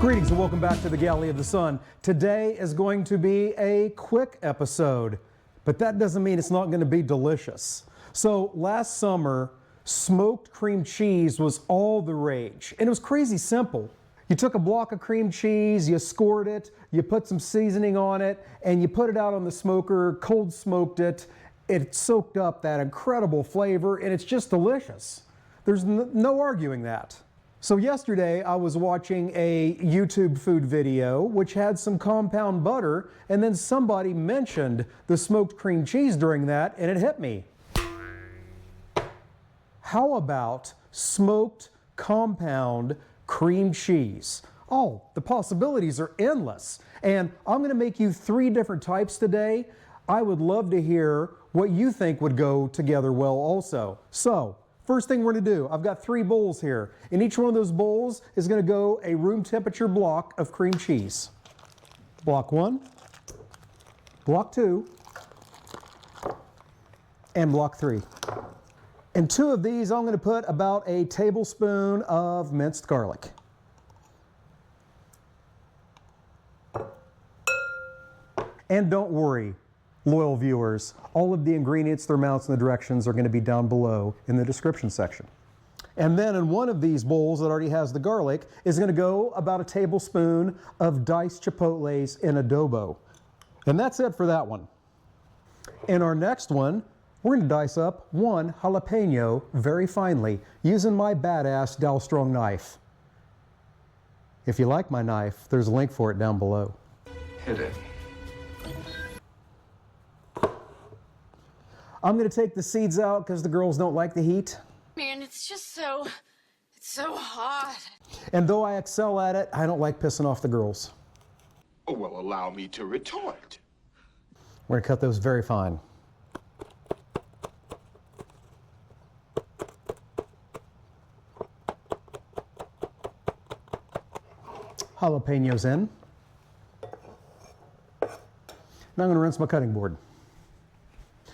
Greetings and welcome back to the Galley of the Sun. Today is going to be a quick episode, but that doesn't mean it's not going to be delicious. So last summer, smoked cream cheese was all the rage, and it was crazy simple. You took a block of cream cheese, you scored it, you put some seasoning on it, and you put it out on the smoker, cold smoked it. It soaked up that incredible flavor, and it's just delicious. There's no arguing that. So yesterday I was watching a YouTube food video which had some compound butter, and then somebody mentioned the smoked cream cheese during that, and it hit me. How about smoked compound cream cheese? Oh, the possibilities are endless. And I'm going to make you 3 different types today. I would love to hear what you think would go together well also. So, first thing we're going to do, I've got 3 bowls here. In each one of those bowls is going to go a room temperature block of cream cheese. Block 1, block 2, and block 3. In 2 of these, I'm going to put about a tablespoon of minced garlic. And don't worry, loyal viewers, all of the ingredients, their amounts, and the directions are going to be down below in the description section. And then in one of these bowls that already has the garlic is going to go about a tablespoon of diced chipotles in adobo. And that's it for that one. In our next one, we're going to dice up 1 jalapeno very finely using my badass Dalstrong knife. If you like my knife, there's a link for it down below. Hit it. I'm going to take the seeds out because the girls don't like the heat. Man, it's so hot. And though I excel at it, I don't like pissing off the girls. Oh, well, allow me to retort. We're going to cut those very fine. Jalapenos in. Now I'm going to rinse my cutting board.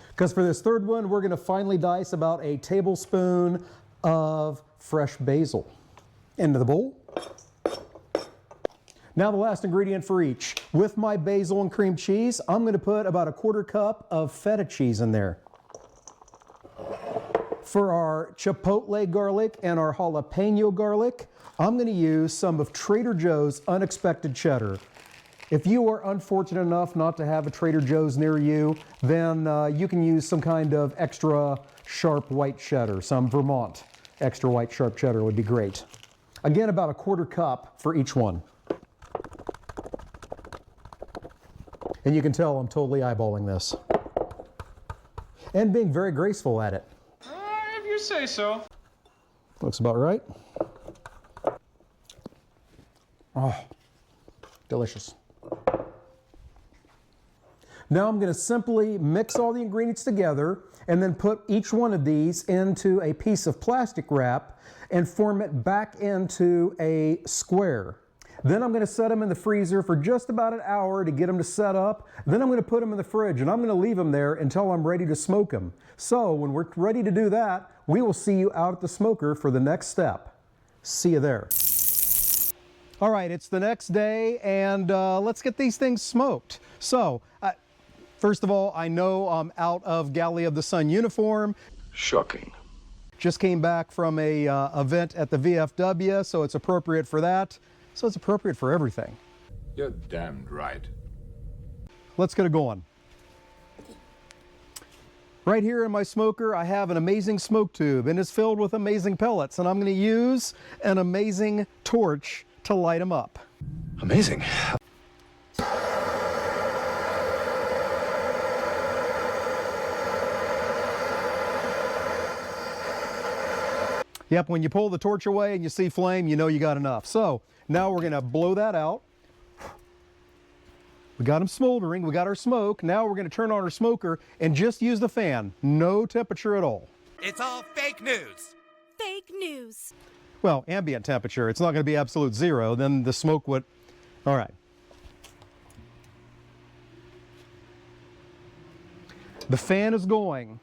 Because for this third one, we're going to finely dice about a tablespoon of fresh basil. Into the bowl. Now the last ingredient for each. With my basil and cream cheese, I'm going to put about a 1/4 cup of feta cheese in there. For our chipotle garlic and our jalapeno garlic, I'm going to use some of Trader Joe's unexpected cheddar. If you are unfortunate enough not to have a Trader Joe's near you, then you can use some kind of extra sharp white cheddar. Some Vermont extra white sharp cheddar would be great. Again, about a 1/4 cup for each one. And you can tell I'm totally eyeballing this. And being very graceful at it. If you say so. Looks about right. Oh, delicious. Now I'm going to simply mix all the ingredients together and then put each one of these into a piece of plastic wrap and form it back into a square. Then I'm going to set them in the freezer for just about an hour to get them to set up. Then I'm going to put them in the fridge and I'm going to leave them there until I'm ready to smoke them. So when we're ready to do that, we will see you out at the smoker for the next step. See you there. All right, it's the next day and let's get these things smoked. So, first of all, I know I'm out of Galley of the Sun uniform. Shocking. Just came back from a event at the VFW, so it's appropriate for that. So it's appropriate for everything. You're damned right. Let's get it going. Right here in my smoker, I have an amazing smoke tube, and it's filled with amazing pellets, and I'm going to use an amazing torch to light them up. Amazing. Yep, when you pull the torch away and you see flame, you know you got enough. So now we're going to blow that out. We got them smoldering, we got our smoke. Now we're going to turn on our smoker and just use the fan. No temperature at all. It's all fake news. Fake news. Well, ambient temperature. It's not going to be absolute 0. Then the smoke would... All right. The fan is going.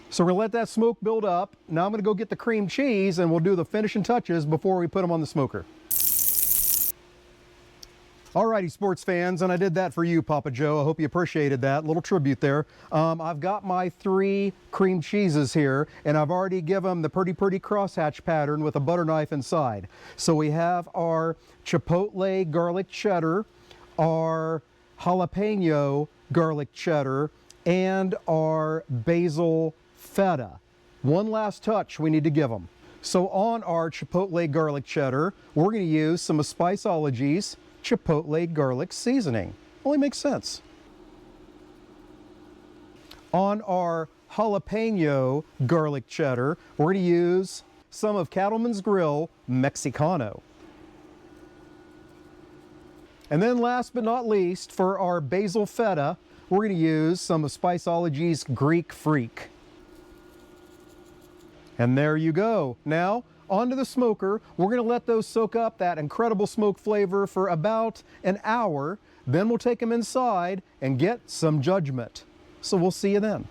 So we're going to let that smoke build up. Now I'm going to go get the cream cheese and we'll do the finishing touches before we put them on the smoker. Alrighty, sports fans, and I did that for you, Papa Joe. I hope you appreciated that little tribute there. I've got my 3 cream cheeses here, and I've already given them the pretty crosshatch pattern with a butter knife inside. So we have our chipotle garlic cheddar, our jalapeno garlic cheddar, and our basil feta. One last touch we need to give them. So on our chipotle garlic cheddar, we're going to use some of Spiceology's chipotle garlic seasoning. Only makes sense. On our jalapeno garlic cheddar, we're going to use some of Cattleman's Grill Mexicano. And then last but not least, for our basil feta, we're going to use some of Spiceology's Greek Freak. And there you go. Now, onto the smoker. We're going to let those soak up that incredible smoke flavor for about an hour. Then we'll take them inside and get some judgment. So we'll see you then.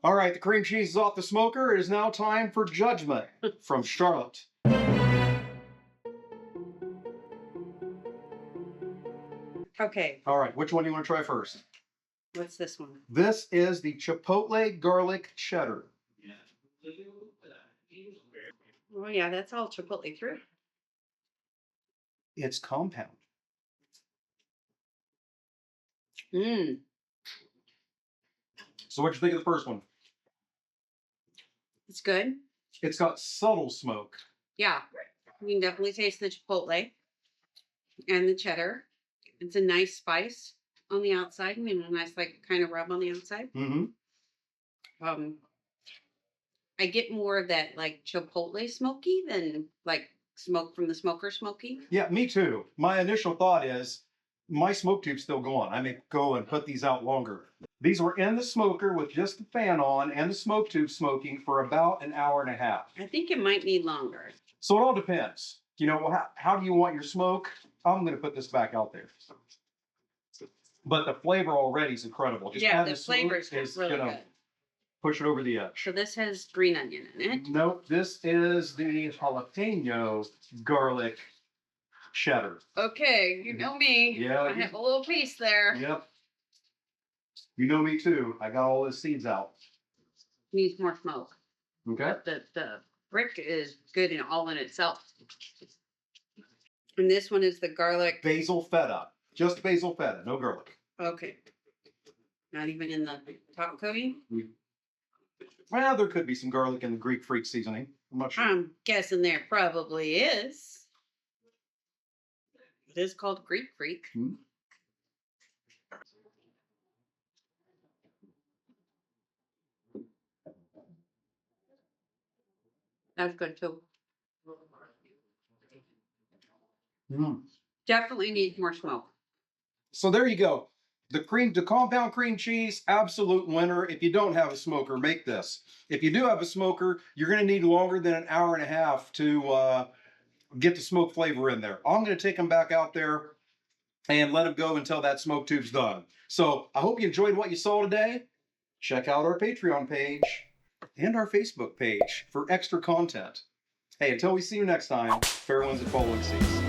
All right, the cream cheese is off the smoker. It is now time for judgment from Charlotte. Okay, All right, which one do you want to try first? what's this one? This is the chipotle garlic cheddar. Oh yeah, that's all chipotle through. It's compound. Mmm. So what'd you think of the first one? It's good. It's got subtle smoke. Yeah, you can definitely taste the chipotle and the cheddar. It's a nice spice on the outside, and a nice like kind of rub on the outside. Mm-hmm. I get more of that like chipotle smoky than like smoke from the smoker smoky. Yeah, me too. My initial thought is my smoke tube's still going. I may go and put these out longer. These were in the smoker with just the fan on and the smoke tube smoking for about an hour and a half. I think it might need longer. So it all depends. You know, how do you want your smoke? I'm going to put this back out there. But the flavor already is incredible. Just Yeah, add the smoke flavor is really gonna good. push it over the edge. So this has green onion in it. Nope, this is the jalapeno garlic cheddar. Okay, you know me. Yeah, I you- have a little piece there. Yep. You know me too. I got all the seeds out. Needs more smoke. Okay. But the brick is good in all in itself. And this one is the garlic. Basil feta. Just basil feta, no garlic. Okay. Not even in the top coating. Well, there could be some garlic in the Greek Freak seasoning. I'm not sure. I'm guessing there probably is. It is called Greek Freak. Hmm. That's good too. Mm. Definitely needs more smoke. So there you go. The compound cream cheese, absolute winner. If you don't have a smoker, make this. If you do have a smoker, you're going to need longer than an hour and a half to get the smoke flavor in there. I'm going to take them back out there and let them go until that smoke tube's done. So I hope you enjoyed what you saw today. Check out our Patreon page and our Facebook page for extra content. Hey, until we see you next time, fair winds and following seas.